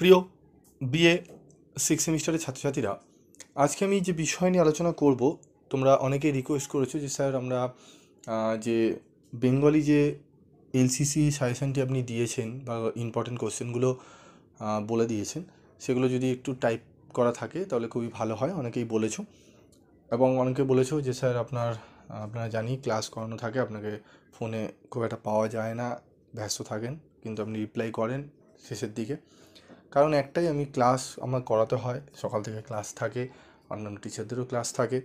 প্রিয় BA six সেমিস্টারের ছাত্রছাত্রীরা, আজকে আমি যে বিষয় নিয়ে আলোচনা করব, তোমরা অনেকেই রিকোয়েস্ট করেছো যে স্যার আমরা যে বেঙ্গলি যে এলসিসি সাজেশনটি আপনি দিয়েছেন বা ইম্পর্টেন্ট কোশ্চেনগুলো বলে দিয়েছেন, সেগুলো যদি একটু টাইপ করা থাকে তাহলে খুবই ভালো হয়। অনেকেই বলেছো এবং অনেকে বলেছো যে স্যার আপনারা জানি ক্লাস করানো থাকে, আপনাকে ফোনে খুব একটা পাওয়া যায় না, ব্যস্ত থাকেন, কিন্তু আপনি রিপ্লাই করেন শেষের দিকে। কারণ একটাই, আমি ক্লাস আমার করাতে হয়, সকাল থেকে ক্লাস থাকে, অন্যান্য টিচারদেরও ক্লাস থাকে,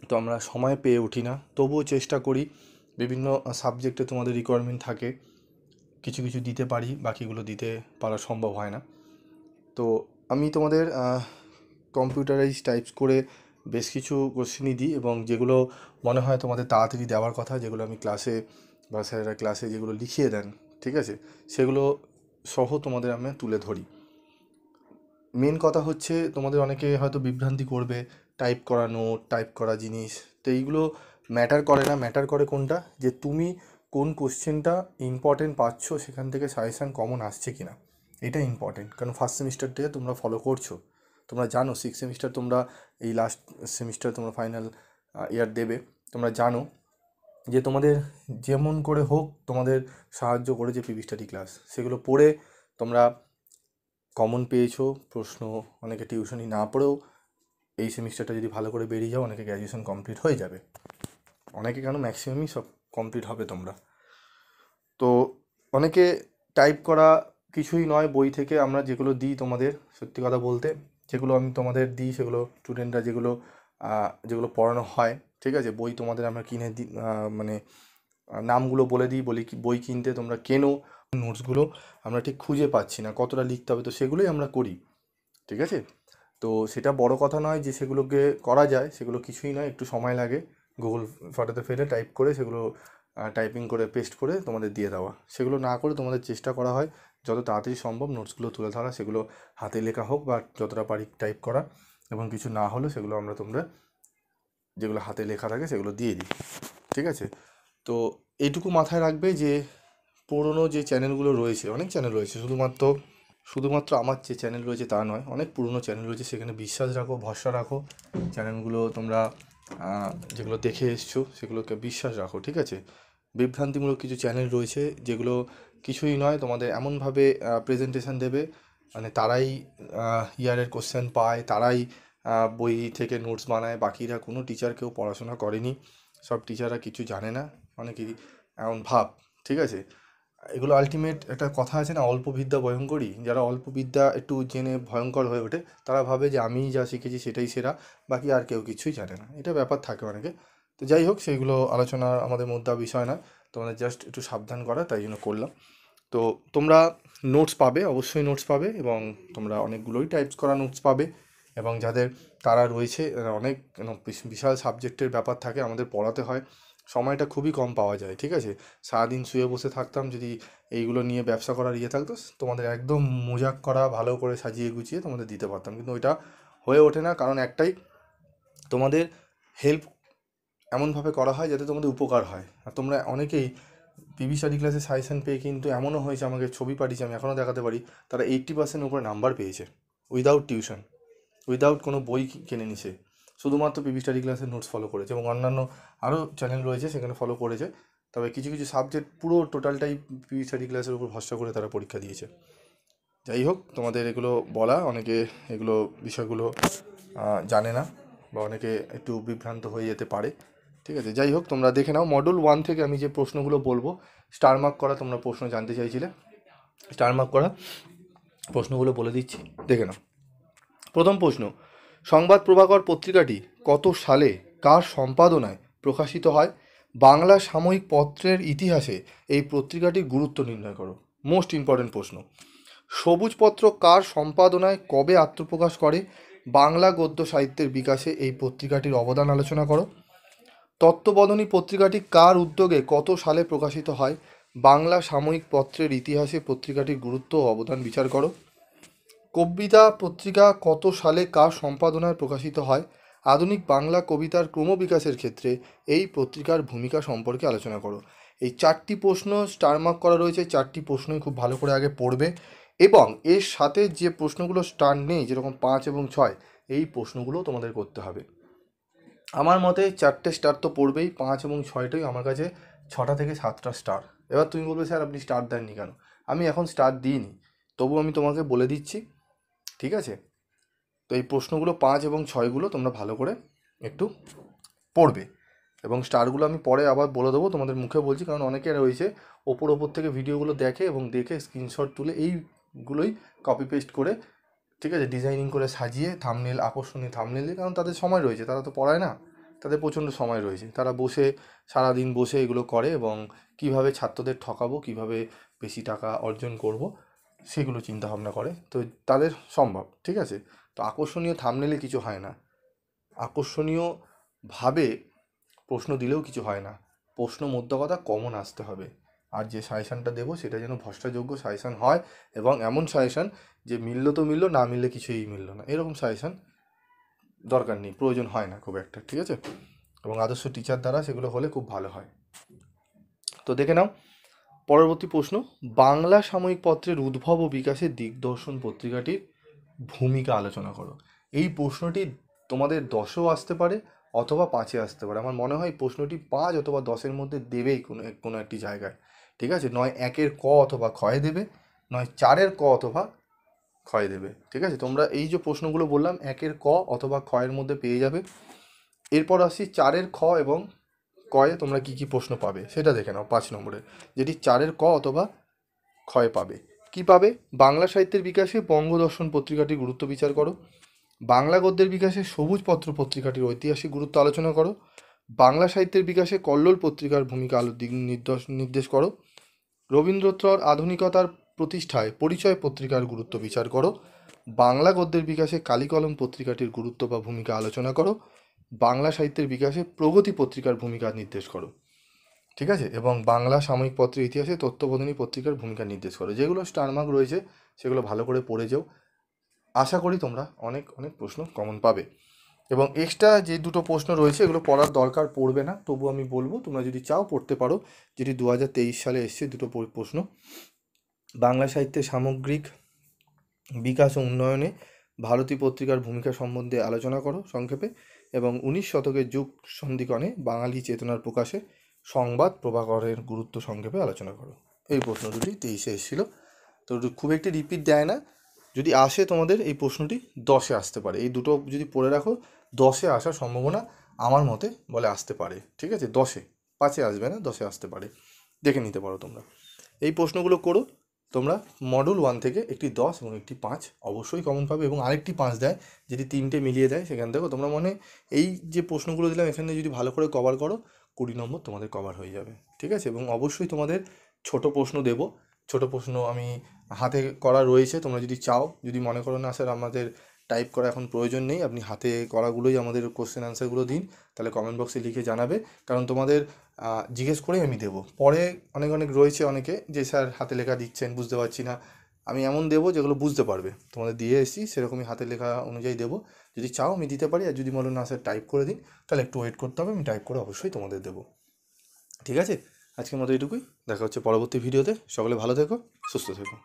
তো আমরা সময় পেয়ে উঠি না। তবুও চেষ্টা করি, বিভিন্ন সাবজেক্টে তোমাদের রিকোয়ারমেন্ট থাকে, কিছু কিছু দিতে পারি, বাকিগুলো দিতে পারা সম্ভব হয় না। তো আমি তোমাদের কম্পিউটারাইজ টাইপস করে বেশ কিছু কোশ্চেনই দিই, এবং যেগুলো মনে হয় তোমাদের তাড়াতাড়ি দেওয়ার কথা, যেগুলো আমি ক্লাসে বা স্যারেরা ক্লাসে যেগুলো লিখিয়ে দেন, ঠিক আছে, সেগুলো সহ তোমাদের আমি তুলে ধরি। মেন কথা হচ্ছে, তোমাদের অনেকে হয়তো বিভ্রান্তি করবে, টাইপ করা নোট, টাইপ করা জিনিস, তো এইগুলো ম্যাটার করে না। ম্যাটার করে কোনটা, যে তুমি কোন কোশ্চেনটা ইম্পর্টেন্ট পাচ্ছ, সেখান থেকে সাজেশান কমন আসছে কি না, এটা ইম্পর্টেন্ট। কারণ ফার্স্ট সেমিস্টার থেকে তোমরা ফলো করছো, তোমরা জানো সিক্স সেমিস্টার তোমরা এই লাস্ট সেমিস্টার তোমরা ফাইনাল ইয়ার দেবে, তোমরা জানো যে তোমাদের যেমন করে হোক তোমাদের সাহায্য করেছে পিভি স্টাডি ক্লাস, সেগুলো পড়ে তোমরা কমন পেয়েছো। প্রশ্ন অনেকে টিউশনি না পড়েও এই সেমিস্টারটা যদি ভালো করে বেরিয়ে যাও, অনেকে গ্র্যাজুয়েশন কমপ্লিট হয়ে যাবে, অনেকে কেন ম্যাক্সিমামই সব কমপ্লিট হবে তোমরা। তো অনেকে টাইপ করা কিছুই নয়, বই থেকে আমরা যেগুলো দিই তোমাদের, সত্যি কথা বলতে যেগুলো আমি তোমাদের দিই, সেগুলো স্টুডেন্টরা যেগুলো পড়ানো হয়, ঠিক আছে, বই তোমাদের আমরা কিনে দিই, মানে নামগুলো বলে দিই, বলি কি বই কিনতে তোমরা কেনো। নোটসগুলো আমরা ঠিক খুঁজে পাচ্ছি না, কতটা লিখতে হবে, তো সেগুলোই আমরা করি, ঠিক আছে। তো সেটা বড় কথা নয় যে সেগুলোকে করা যায়, সেগুলো কিছুই নয়, একটু সময় লাগে, গুগল ফটোতে ফেলে টাইপ করে সেগুলো টাইপিং করে পেস্ট করে তোমাদের দিয়ে দেওয়া। সেগুলো না করে তোমাদের চেষ্টা করা হয় যত তাড়াতাড়ি সম্ভব নোটসগুলো তুলে ধরা, সেগুলো হাতে লেখা হোক বা যতটা পারি টাইপ করা, এবং কিছু না হলে সেগুলো তোমরা যেগুলো হাতে লেখা থাকে সেগুলো দিয়ে দিই, ঠিক আছে। তো এইটুকু মাথায় রাখবে যে পুরনো যে চ্যানেলগুলো রয়েছে, অনেক চ্যানেল রয়েছে, শুধুমাত্র আমার যে চ্যানেল রয়েছে তা নয়, অনেক পুরনো চ্যানেল রয়েছে, সেখানে বিশ্বাস রাখো, ভরসা রাখো। চ্যানেলগুলো তোমরা যেগুলো দেখে এসছো সেগুলোকে বিশ্বাস রাখো, ঠিক আছে। বিভ্রান্তিমূলক কিছু চ্যানেল রয়েছে যেগুলো কিছুই নয়, তোমাদের এমনভাবে প্রেজেন্টেশন দেবে, মানে তারাই ইয়ারের কোশ্চেন পায়, তারাই বই থেকে নোটস বানায়, বাকিরা কোনো টিচার কেউ পড়াশোনা করেনি, সব টিচাররা কিছু জানে না, অনেকেরই এমন ভাব, ঠিক আছে। এগুলো আলটিমেট একটা কথা আছে না, অল্প বিদ্যা ভয়ঙ্করী। যারা অল্প বিদ্যা একটু জেনে ভয়ঙ্কর হয়ে ওঠে, তারা ভাবে যে আমি যা শিখেছি সেটাই সেরা, বাকি আর কেউ কিছুই জানে না, এটা ব্যাপার থাকে অনেকে। তো যাই হোক, সেইগুলো আলোচনা আমাদের মধ্যে বিষয় না, তোমাদের জাস্ট একটু সাবধান করা, তাই জন্য করলাম। তো তোমরা নোটস পাবে, অবশ্যই নোটস পাবে, এবং তোমরা অনেকগুলোই টাইপস করা নোটস পাবে, এবং যাদের তারা রয়েছে অনেক বিশাল সাবজেক্টের ব্যাপার থাকে, আমাদের পড়াতে হয়, সময়টা খুবই কম পাওয়া যায়, ঠিক আছে। সারাদিন শুয়ে বসে থাকতাম, যদি এইগুলো নিয়ে ব্যবসা করার ইয়ে থাকতো, তোমাদের একদম মজাক করা, ভালো করে সাজিয়ে গুছিয়ে তোমাদের দিতে পারতাম, কিন্তু ওইটা হয়ে ওঠে না। কারণ একটাই, তোমাদের হেল্প এমনভাবে করা হয় যাতে তোমাদের উপকার হয়। আর তোমরা অনেকেই পিভি স্টাডি ক্লাসে সাজেশন পেয়ে, কিন্তু এমনও হয়েছে, আমাকে ছবি পাঠিয়েছে, আমি এখনও দেখাতে পারি, তারা 80% উপরে নাম্বার পেয়েছে, উইদাউট টিউশন, উইদাউট কোনো বই কিনে নিছে, শুধুমাত্র পিভি স্টাডি ক্লাসের নোটস ফলো করেছে, এবং অন্যান্য আরও চ্যানেল রয়েছে সেখানে ফলো করেছে। তবে কিছু কিছু সাবজেক্ট পুরো টোটালটাই পিভি স্টাডি ক্লাসের উপর ভরসা করে তারা পরীক্ষা দিয়েছে। যাই হোক, তোমাদের এগুলো বলা, অনেকে এগুলো বিষয়গুলো জানে না, বা অনেকে একটু বিভ্রান্ত হয়ে যেতে পারে, ঠিক আছে। যাই হোক, তোমরা দেখে নাও মডেল 1 থেকে আমি যে প্রশ্নগুলো বলবো, স্টার মার্ক করা, তোমরা প্রশ্ন জানতে চাইছিলে, স্টার মার্ক করা প্রশ্নগুলো বলে দিচ্ছি, দেখে নাও। প্রথম প্রশ্ন, সংবাদ প্রভাকর পত্রিকাটি কত সালে কার সম্পাদনায় প্রকাশিত হয়? বাংলা সাময়িক পত্রের ইতিহাসে এই পত্রিকাটির গুরুত্ব নির্ণয় করো। মোস্ট ইম্পর্টেন্ট প্রশ্ন। সবুজপত্র কার সম্পাদনায় কবে আত্মপ্রকাশ করে? বাংলা গদ্য সাহিত্যের বিকাশে এই পত্রিকাটির অবদান আলোচনা করো। তত্ত্ববোধিনী পত্রিকাটি কার উদ্যোগে কত সালে প্রকাশিত হয়? বাংলা সাময়িক পত্রের ইতিহাসে পত্রিকাটির গুরুত্ব ও অবদান বিচার করো। কবিতা পত্রিকা কত সালে কার সম্পাদনায় প্রকাশিত হয়? আধুনিক বাংলা কবিতার ক্রমবিকাশের ক্ষেত্রে এই পত্রিকার ভূমিকা সম্পর্কে আলোচনা করো। এই চারটি প্রশ্ন স্টার মার্ক করা রয়েছে, চারটি প্রশ্নই খুব ভালো করে আগে পড়বে। এবং এর সাথে যে প্রশ্নগুলো স্টার নেই, যেরকম 5 এবং 6, এই প্রশ্নগুলো তোমাদের করতে হবে। আমার মতে 4টে স্টার তো পড়বেই, 5 এবং 6টাই আমার কাছে 6টা থেকে 7টা স্টার। এবার তুমি বলবে স্যার আপনি স্টার দেননি কেন? আমি এখন স্টার দিইনি, তবু আমি তোমাকে বলে দিচ্ছি, ঠিক আছে? তো এই প্রশ্নগুলো 5 এবং 6গুলো তোমরা ভালো করে একটু পড়বে, এবং স্টারগুলো আমি পরে আবার বলে দেবো, তোমাদের মুখে বলছি, কারণ অনেকে রয়েছে ওপর থেকে ভিডিওগুলো দেখে এবং দেখে স্ক্রিনশট তুলে এইগুলোই কপি পেস্ট করে, ঠিক আছে, ডিজাইনিং করে সাজিয়ে থাম্বনেল, আকর্ষণীয় থাম্বনেল দিয়ে, কারণ তাদের সময় রয়েছে, তারা তো পড়ায় না, তাদের প্রচণ্ড সময় রয়েছে, তারা বসে সারাদিন বসে এগুলো করে, এবং কিভাবে ছাত্রদের ঠকাবো, কিভাবে বেশি টাকা অর্জন করব, সেগুলো চিন্তা ভাবনা করে, তো তাদের সম্ভব, ঠিক আছে? তো আকর্ষণীয় থাম্বনেলে কিছু হয় না, আকর্ষণীয়ভাবে প্রশ্ন দিলেও কিছু হয় না, প্রশ্ন মধ্য কথা কমন আসতে হবে। আর যে সাজেশানটা দেবো সেটা যেন ভরসাযোগ্য সাজেশান হয়, এবং এমন সাজেশান যে মিললো তো মিললো, না মিললে কিছুই মিললো না, এরকম সাজেশান দরকার নেই, প্রয়োজন হয় না খুব একটা, ঠিক আছে? এবং আদর্শ টিচার দ্বারা সেগুলো হলে খুব ভালো হয়। তো দেখে নাও পরবর্তী প্রশ্ন, বাংলা সাময়িক পত্রের উদ্ভব ও বিকাশে দিগদর্শন পত্রিকাটির ভূমিকা আলোচনা করো। এই প্রশ্নটি তোমাদের 10এও আসতে পারে অথবা 5-এ আসতে পারে। আমার মনে হয় প্রশ্নটি 5 অথবা 10-এর মধ্যে দেবেই কোনো একটি জায়গায়, ঠিক আছে? নয় 1-এর ক অথবা ক্ষয়ে দেবে, নয় 4-এর ক অথবা ক্ষয় দেবে, ঠিক আছে? তোমরা এই যে প্রশ্নগুলো বললাম 1-এর ক অথবা ক্ষয়ের মধ্যে পেয়ে যাবে। এরপর আসি 4-এর খ এবং কয়ে তোমরা কী কী প্রশ্ন পাবে সেটা দেখে নাও। 5 নম্বরে যেটি 4-এর ক অথবা ক্ষয় পাবে, কি পাবে? বাংলা সাহিত্যের বিকাশে বঙ্গদর্শন পত্রিকাটির গুরুত্ব বিচার করো, বাংলা গদ্যের বিকাশে সবুজ পত্র পত্রিকাটির ঐতিহাসিক গুরুত্ব আলোচনা করো, বাংলা সাহিত্যের বিকাশে কল্লোল পত্রিকার ভূমিকা দিক নির্দেশ করো, রবীন্দ্রোত্তর আধুনিকতার প্রতিষ্ঠায় পরিচয় পত্রিকার গুরুত্ব বিচার করো, বাংলা গদ্যের বিকাশে কালিকলম পত্রিকাটির গুরুত্ব বা ভূমিকা আলোচনা করো, বাংলা সাহিত্যের বিকাশে প্রগতি পত্রিকার ভূমিকা নির্দেশ করো, ঠিক আছে? এবং বাংলা সাময়িক পত্রের ইতিহাসে তত্ত্ববোধিনী পত্রিকার ভূমিকা নির্দেশ করো। যেগুলো স্টার মার্ক রয়েছে সেগুলো ভালো করে পড়ে যাও, আশা করি তোমরা অনেক অনেক প্রশ্ন কমন পাবে। এবং এক্সট্রা যে দুটো প্রশ্ন রয়েছে এগুলো পড়ার দরকার পড়বে না, তবু আমি বলবো তোমরা যদি চাও পড়তে পারো, যেটি 2023 সালে এসছে দুটো প্রশ্ন। বাংলা সাহিত্যের সামগ্রিক বিকাশ ও উন্নয়নে ভারতী পত্রিকার ভূমিকা সম্বন্ধে আলোচনা করো সংক্ষেপে, এবং 19 শতকের যুগ সন্ধিক্ষণে বাঙালি চেতনার প্রকাশে সংবাদ প্রভাকরের গুরুত্ব সংক্ষেপে আলোচনা করো। এই প্রশ্ন দুটি 23-এ এসেছিল, তো খুব একটি রিপিট দেয় না। যদি আসে তোমাদের এই প্রশ্নটি 10-এ আসতে পারে, এই দুটো যদি পড়ে রাখো 10-এ আসার সম্ভাবনা আমার মতে বলে আসতে পারে, ঠিক আছে? 10-এ, 5-এ আসবে না, 10-এ আসতে পারে, দেখে নিতে পারো তোমরা। এই প্রশ্নগুলো করো তোমরা, মডুল 1 থেকে একটি 10 এবং একটি 5 অবশ্যই কমন পাবে, এবং আরেকটি 5 দেয় যেটি 3টে মিলিয়ে দেয়, সেখান থেকেও তোমরা এই যে প্রশ্নগুলো দিলাম এখানে যদি ভালো করে কভার করো 20 নম্বর তোমাদের কভার হয়ে যাবে, ঠিক আছে? এবং অবশ্যই তোমাদের ছোট প্রশ্ন দেব, ছোট প্রশ্ন আমি হাতে করা রয়েছে, তোমরা যদি চাও, যদি মনে করো না স্যার আমাদের টাইপ করা এখন প্রয়োজন নেই, আপনি হাতে করাগুলোই আমাদের কোশ্চেন আনসারগুলো দিন, তাহলে কমেন্ট বক্সে লিখে জানাবে, কারণ তোমাদের জিজ্ঞেস করেই আমি দেবো। পরে অনেক রয়েছে অনেকে যে স্যার হাতে লেখা দিচ্ছেন বুঝতে পারছি না, আমি এমন দেবো যেগুলো বুঝতে পারবে, তোমাদের দিয়ে এসেছি সেরকমই হাতে লেখা অনুযায়ী দেবো। যদি চাও আমি দিতে পারি, আর যদি বলো না স্যার টাইপ করে দিন, তাহলে একটু ওয়েট করতে হবে, আমি টাইপ করে অবশ্যই তোমাদের দেবো, ঠিক আছে? আজকের মতো এইটুকুই, দেখা হচ্ছে পরবর্তী ভিডিওতে। সকলে ভালো থেকো, সুস্থ থেকো।